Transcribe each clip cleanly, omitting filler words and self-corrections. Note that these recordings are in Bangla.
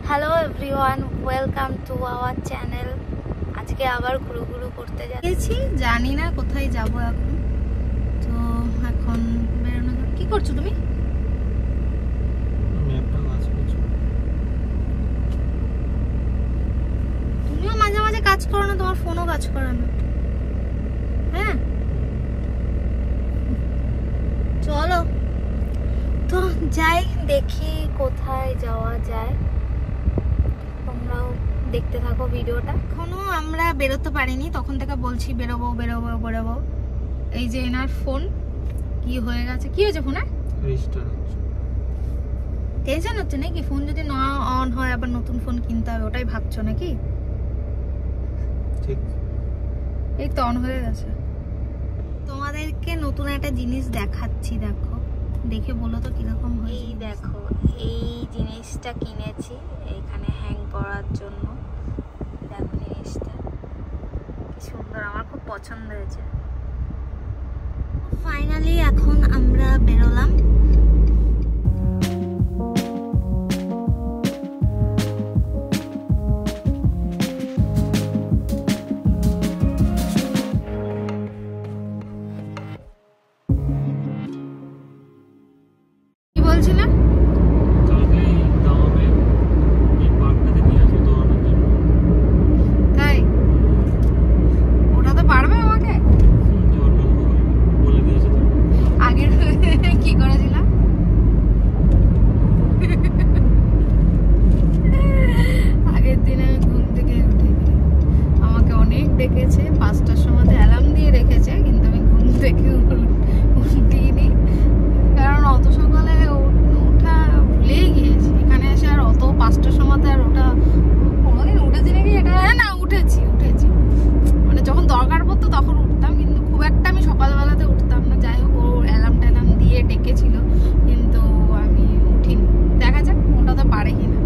Hello everyone, welcome to our channel. আজকে আবার ঘুরু করতে যাচ্ছি, জানি না কোথায় যাব এখন। তো এখন বেরোনো যাক। কি করছো তুমি? তুমিও মাঝে মাঝে কাজ করো না? তোমার ফোনও কাজ করে না। হ্যাঁ, চলো তো যাই, দেখি কোথায় যাওয়া যায়। তোমরাও দেখতে থাকো ভিডিওটা। এখনো আমরা বেরোতে পারিনি, তখন থেকে বলছি বেরোবো বেরোবো বেরোবো। এই যে এনার ফোন কি হয়ে গেছে, কি হয়েছে ফোনে? টেনশন হচ্ছে নাকি? ফোন যদি না অন হয় আবার নতুন ফোন কিনতে হবে, ওটাই ভাবছো নাকি? ঠিক, এই তো অন হয়ে গেছে। তোমাদেরকে নতুন একটা জিনিস দেখাচ্ছি, দেখো, দেখে বলো তো কিরকম হয়। এই দেখো, এই জিনিসটা কিনেছি এখানে হ্যাং করার জন্য। দেখো জিনিসটা কি সুন্দর, আমার খুব পছন্দ হয়েছে। ফাইনালি এখন আমরা বেরোলাম। ডেকেছে 5টার সময়, অ্যালার্ম দিয়ে রেখেছে, কিন্তু আমি ঘুম থেকে উঠিনি, কারণ অত সকালে ওঠা ভুলেই গিয়েছি। এখানে এসে আর অত 5টার সময় আর ওটা কোনোদিন উঠেছি নাকি? এটা না, উঠেছি মানে যখন দরকার পড়তো তখন উঠতাম, কিন্তু খুব একটা আমি সকালবেলাতে উঠতাম না। যাই হোক, ও অ্যালার্ম ট্যালার্ম দিয়ে ডেকেছিল, কিন্তু আমি উঠিনি। দেখা যাক ওটা তো পারে কিনা।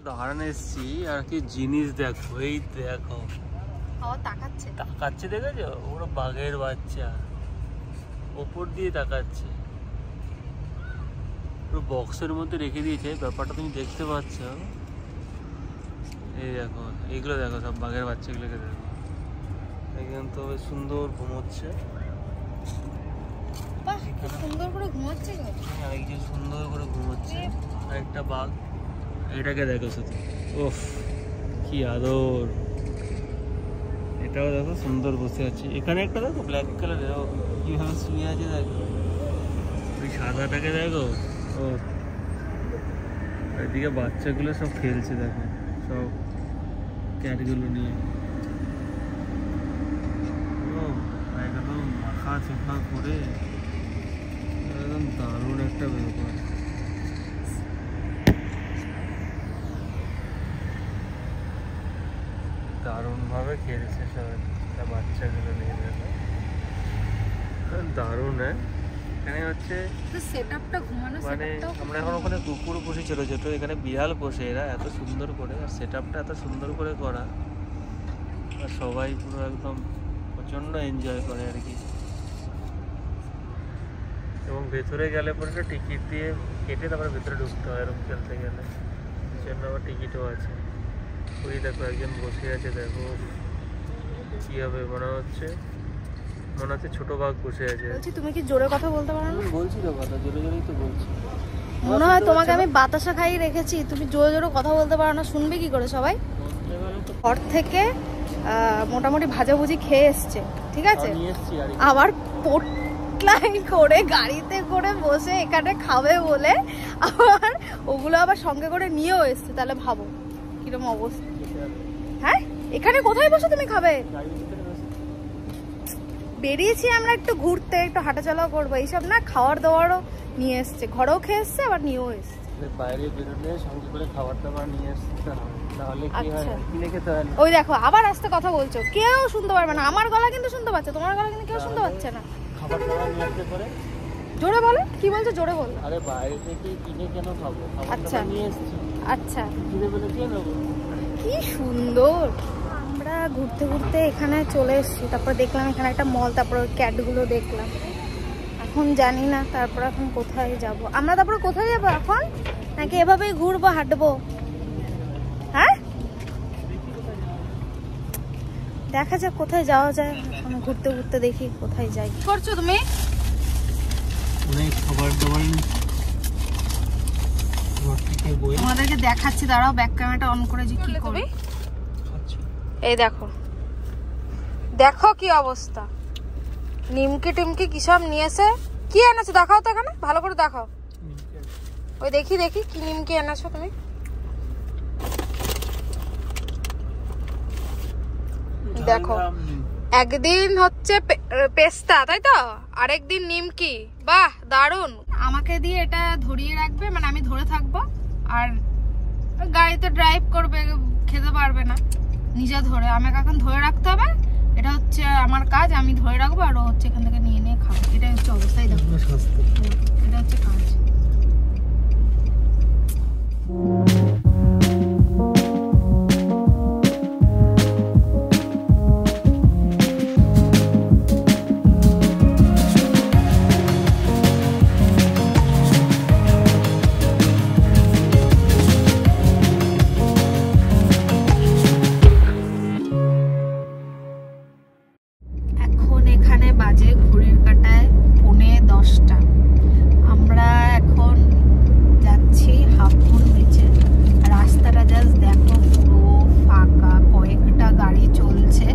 দাঁড়ানো এসছি আর কি জিনিস দেখো, এই দেখো তাকাচ্ছে, দেখেছো? ওরা বাঘের বাচ্চা ওপর দিয়ে তাকাচ্ছে, পুরো বক্সের মধ্যে রেখে দিয়েছে। ব্যাপারটা তুমি দেখতে পাচ্ছ? এই দেখো, এইগুলো দেখো, সব বাঘের বাচ্চাগুলোকে দেখো। এখানে তো বেশ সুন্দর ঘুমোচ্ছে, সুন্দর করে ঘুমাচ্ছে, আরেকজন সুন্দর করে ঘুমোচ্ছে, আরেকটা বাঘ। এটাকে দেখো শুধু, ওফ কি আদর। এটাও দেখো সুন্দর বসে আছে। এখানে একটা দেখো ব্ল্যাক কালারের, কিভাবে শুয়ে আছে দেখো। ওই সাদাটাকে দেখো, ও এদিকে বাচ্চাগুলো সব খেলছে দেখো, সব ক্যাটগুলো নিয়ে। ও একদম মাখা চোখা করে, একদম দারুণ একটা ব্যাপার। দারুণভাবে খেলছে সবাই, বাচ্চাগুলো নিয়ে দেখো, দারুণ। এখানে হচ্ছে মানে আমরা এখন ওখানে কুকুর পুষি ছোট ছোট, এখানে বিড়াল পোষে এরা এত সুন্দর করে, আর সেট আপটা এত সুন্দর করে করা, আর সবাই পুরো একদম প্রচণ্ড এনজয় করে আর কি। এবং ভেতরে গেলে পরে টিকিট দিয়ে কেটে তারপরে ভেতরে ঢুকতে হয় এরকম খেলতে গেলে, সেই জন্য আবার টিকিটও আছে। ওই দেখো একজন বসে আছে, দেখো কি হবে, মনে হচ্ছে ছোট বাঘ বসে আছে। বলছি, তুমি কি জোরে কথা বলতে পারো না? বলছি তো কথা, জোরে জোরেই তো বলছি। মনে হয় তোমাকে আমি বাতাসা খাইয়ে রেখেছি, তুমি জোরে জোরে কথা বলতে পারো না, শুনবে কি করে সবাই? ঘর থেকে মোটামুটি ভাজাভুজি খেয়ে এসছে, ঠিক আছে, আবার পোটলাই করে গাড়িতে করে বসে এখানে খাবে বলে আবার ওগুলো আবার সঙ্গে করে নিয়েও এসছে। তাহলে ভাবো কিরকম অবস্থা। হ্যাঁ, এখানে কোথায় বসে তুমি খাবে? বেরিয়েছি আমরা একটু ঘুরতে, একটু হাঁটাচলা করবো, এইসব না, খাওয়ার দাওয়ারও নিয়ে এসছে, ঘরেও খেয়ে এসছে আবার নিয়েও এসছে। বাইরে বেরোলে সঙ্গে করে খাবার দাবার নিয়ে এসছে, তাহলে কি হয়, কিনে খেতে হয় না। ওই দেখো আবার আস্তে কথা বলছো, কেউ শুনতে পারবে না। আমার গলা কিন্তু শুনতে পাচ্ছে, তোমার গলা কিন্তু কেউ শুনতে পাচ্ছে না। খাবার দাবার নিয়ে আসতে পারে, জোরে বলো, কি বলছো? জোরে বলো। আরে বাইরে থেকে কিনে কেন খাবো, খাবার নিয়ে এসেছি। আচ্ছা, কিনে বলে কে নেবো। কি সুন্দর। আমরা আমরা ঘুরতে ঘুরতে এখানে চলে এসেছি, তারপর দেখলাম এখানে একটা মল, তারপর ক্যাটগুলো দেখলাম। এখন জানি না তারপর এখন কোথায় যাব আমরা, তারপর কোথায় যাব এখন, নাকি এভাবেই ঘুরবো হাঁটবো? হ্যাঁ দেখা যাক কোথায় যাওয়া যায়, এখন ঘুরতে ঘুরতে দেখি কোথায় যাই। কি করছো তুমি? অনেক খাবার দাবার তোমাদেরকে দেখাচ্ছি, দাঁড়াও ব্যাক ক্যামেরাটা অন করে যে কি করবে। এই দেখো দেখো কি অবস্থা, নিমকি টিমকি কি সব নিয়েছে। কি এনেছো দেখাও তো, এখানে ভালো করে দেখাও। ওই দেখি দেখি কি নিমকি এনেছো তুমি। দেখো একদিন হচ্ছে পেস্তা, তাই তো, আরেকদিন নিমকি। বাহ দারুন। আমাকে দিয়ে এটা ধরিয়ে রাখবে, মানে আমি ধরে থাকবো, আর গাড়িতে ড্রাইভ করবে, খেতে পারবে না নিজে ধরে, আমাকে এখন ধরে রাখতে হবে। এটা হচ্ছে আমার কাজ, আমি ধরে রাখবো আর ও হচ্ছে এখান থেকে নিয়ে নিয়ে খাবো। এটাই হচ্ছে অবস্থায়, দেখো এটা হচ্ছে কাজ। বাজে ঘড়ির কাঁটায় 10:45। আমরা এখন যাচ্ছি হাফ মুন বিচে। রাস্তাটা জাস্ট দেখো, পুরো ফাঁকা, কয়েকটা গাড়ি চলছে,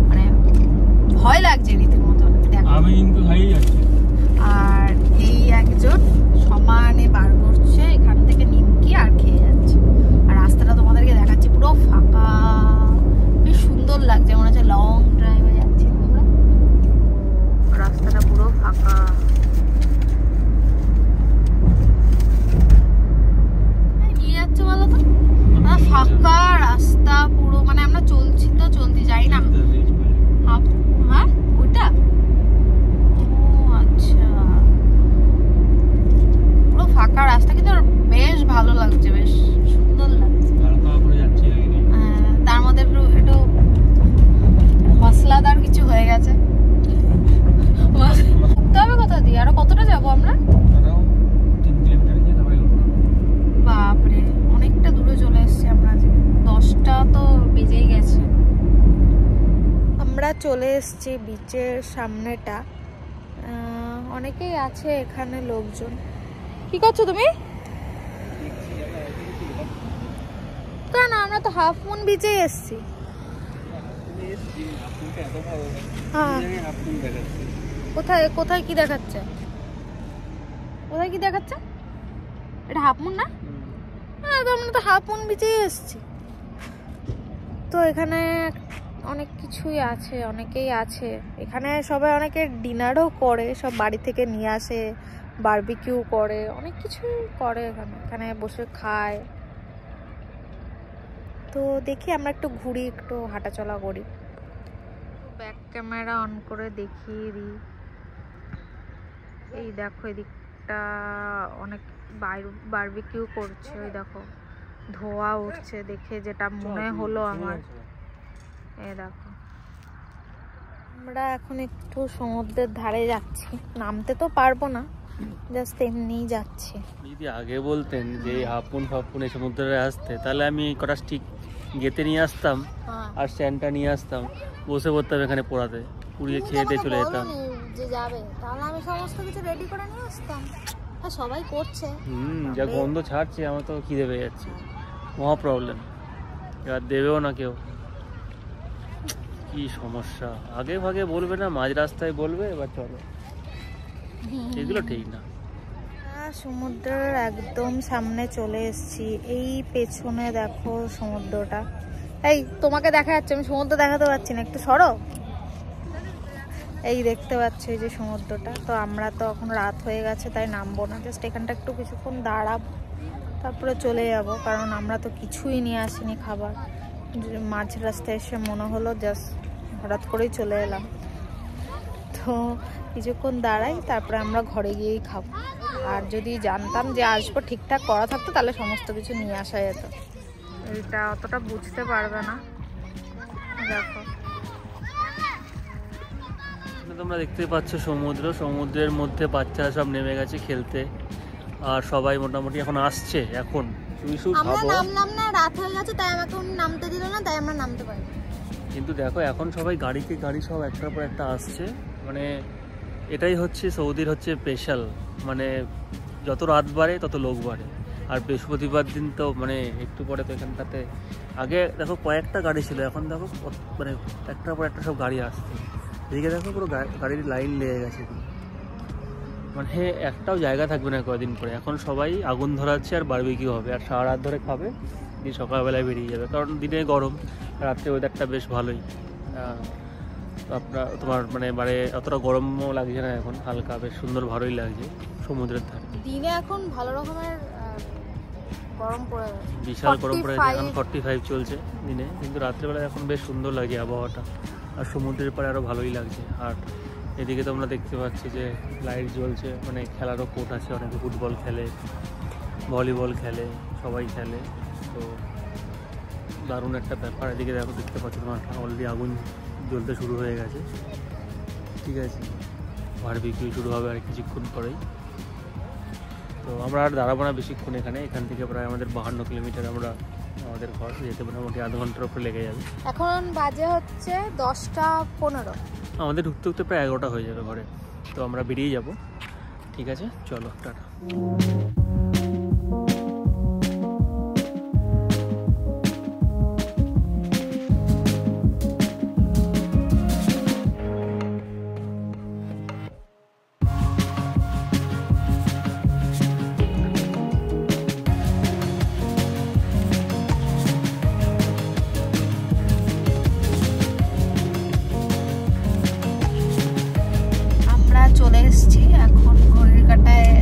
মানে ভয় লাগছে রীতিমতো। আমি কিন্তু হাই যাচ্ছি, আর এই একজন সমানে বার করছে এখান থেকে নিমকি আর খেয়ে যাচ্ছে। আর রাস্তাটা তোমাদেরকে দেখাচ্ছি, পুরো ফাঁকা, বেশ সুন্দর লাগছে, মনে হচ্ছে লং ড্রাইভে যাচ্ছি আমরা। রাস্তাটা পুরো ফাঁকা, নিয়ে যাচ্ছে বলো তো, ফাঁকা রাস্তা পুরো, মানে আমরা চলছি তো চলতে যাই না। হ্যাঁ ওইটা, ও আচ্ছা, পুরো ফাঁকা রাস্তা, কিন্তু বেশ ভালো লাগছে, বেশ সুন্দর লাগছে। তার মধ্যে একটু মশলাদার কিছু হয়ে গেছে। তবে কোথা দিয়ে আরো কতটা যাবো আমরা? বাপরে অনেকটা দূরে চলে এসেছি আমরা, 10টা তো বেজেই গেছে। আমরা চলে এসেছি বিচের সামনেটা, অনেকেই আছে এখানে লোকজন। কি করছো তুমি? কেন, আমরা তো হাফ মুন বিচে এসেছি। হ্যাঁ কোথায় কোথায় কি দেখাচ্ছে, কোথায় কি দেখাচ্ছে? এটা হাফ মুন না? হ্যাঁ তো আমরা তো হাফ মুন বিচেই এসেছি। তো এখানে অনেক কিছুই আছে, অনেকেই আছে এখানে, সবাই অনেকে ডিনারও করে, সব বাড়ি থেকে নিয়ে আসে, বারবিকিউ করে, অনেক কিছুই করে এখানে, এখানে বসে খায়। তো দেখি আমরা একটু ঘুরি, একটু হাঁটাচলা করি। ব্যাক ক্যামেরা অন করে দেখিয়ে দিই। এই দেখো এদিকটা অনেক বারবিকিউ করছে, ওই দেখো ধোয়া উঠছে দেখে যেটা মনে হলো আমার। এই দেখো আমরা এখন একটু সমুদ্রের ধারে যাচ্ছি, নামতে তো পারবো না, জাস্ট এমনিই যাচ্ছি। যদি আগে বলতেন যে হাফুন ফাফুন এই সমুদ্রে আসতে, তাহলে আমি কটা স্টিক গেতে নিয়ে আসতাম আর স্ট্যান্ডটা নিয়ে আসতাম, বসে পড়তাম এখানে পোড়াতে, পুড়িয়ে খেয়ে দিয়ে চলে যেতাম। যে যাবে তাহলে আমি সমস্ত কিছু রেডি করে নিয়ে আসতাম, আর সবাই করছে। যা গন্ধ ছাড়ছে আমার তো খিদে পেয়ে যাচ্ছে, মহা প্রবলেম। এবার দেবেও না কেউ, কি সমস্যা। আগে ভাগে বলবে না, মাঝ রাস্তায় বলবে, এবার চলো, এগুলো ঠিক না। সমুদ্রের একদম সামনে চলে এসেছি, এই পেছনে দেখো সমুদ্রটা। এই তোমাকে দেখা যাচ্ছে, আমি সমুদ্র দেখাতে পারছি না, একটু সরো। এই দেখতে পাচ্ছ এই যে সমুদ্রটা। তো আমরা তো এখন রাত হয়ে গেছে, তাই নামবো না, জাস্ট এখানটা একটু কিছুক্ষণ দাঁড়াবো, তারপরে চলে যাব, কারণ আমরা তো কিছুই নিয়ে আসিনি খাবার। মাঝ রাস্তায় এসে মনে হলো, জাস্ট হঠাৎ করেই চলে এলাম। তো কিছুক্ষণ দাঁড়াই, তারপরে আমরা ঘরে গিয়েই খাবো। আর যদি জানতাম যে আসবো, ঠিকঠাক করা থাকতো, তাহলে সমস্ত কিছু নিয়ে আসা যেত। এইটা অতটা বুঝতে পারবে না, দেখো তোমরা দেখতে পাচ্ছ সমুদ্র, সমুদ্রের মধ্যে বাচ্চারা সব নেমে গেছে খেলতে, আর সবাই মোটামুটি এখন আসছে। এখন তুমি শুধু আমরা ভাবো, নামলাম না, রাত হয়ে গেছে তাই আমাকে নামতে দিল না, তাই আমরা নামতে পারি। কিন্তু দেখো এখন সবাই গাড়িতে গাড়ি সব একটার পর একটা আসছে। মানে এটাই হচ্ছে সৌদির হচ্ছে স্পেশাল, মানে যত রাত বাড়ে তত লোক বাড়ে। আর বৃহস্পতিবার দিন তো মানে একটু পরে তো এখানটাতে আগে দেখো কয়েকটা গাড়ি ছিল, এখন দেখো মানে একটার পর একটা সব গাড়ি আসছে। এদিকে দেখো পুরো গাড়ির লাইন লেগে গেছে, মানে একটাও জায়গা থাকবে না কয়েকদিন পরে। এখন সবাই আগুন ধরাচ্ছে আর বারবিকিউ হবে, আর সারা রাত ধরে খাবে, দিয়ে সকালবেলায় বেরিয়ে যাবে। কারণ দিনে গরম, রাত্রে ওয়েদারটা বেশ ভালোই। তোমার মানে অতটা গরমও লাগছে না এখন, হালকা বেশ সুন্দর ভালোই লাগছে সমুদ্রের ধারে। দিনে এখন ভালো রকমের গরম পড়ে গেছে, বিশাল গরম পড়ে গেছে, এখন 45 চলছে দিনে, কিন্তু রাত্রেবেলা এখন বেশ সুন্দর লাগে আবহাওয়াটা, আর সমুদ্রের পাড়ে আরও ভালোই লাগছে। আর এদিকে তোমরা দেখতে পাচ্ছি যে লাইট জ্বলছে, মানে খেলারও কোর্ট আছে, অনেকে ফুটবল খেলে, ভলিবল খেলে, সবাই খেলে। তো দারুণ একটা ব্যাপার। এদিকে দেখতে পাচ্ছি তোমার অলরেডি আগুন জ্বলতে শুরু হয়ে গেছে, ঠিক আছে, বারবিকিউ শুরু হবে আর কিছুক্ষণ পরেই। তো আমরা আর দাঁড়াবো না বেশিক্ষণ এখানে, এখান থেকে প্রায় আমাদের 52 কিলোমিটার আমরা আমাদের ঘর যেতে মোটামুটি আধ ঘন্টার উপরে লেগে যাবে। এখন বাজে হচ্ছে 10:15, আমাদের ঢুকতে ঢুকতে প্রায় 11টা হয়ে যাবে ঘরে। তো আমরা বেরিয়ে যাব, ঠিক আছে, চলো টাটা। চলে এসেছি, এখন ঘড়ির কাঁটায়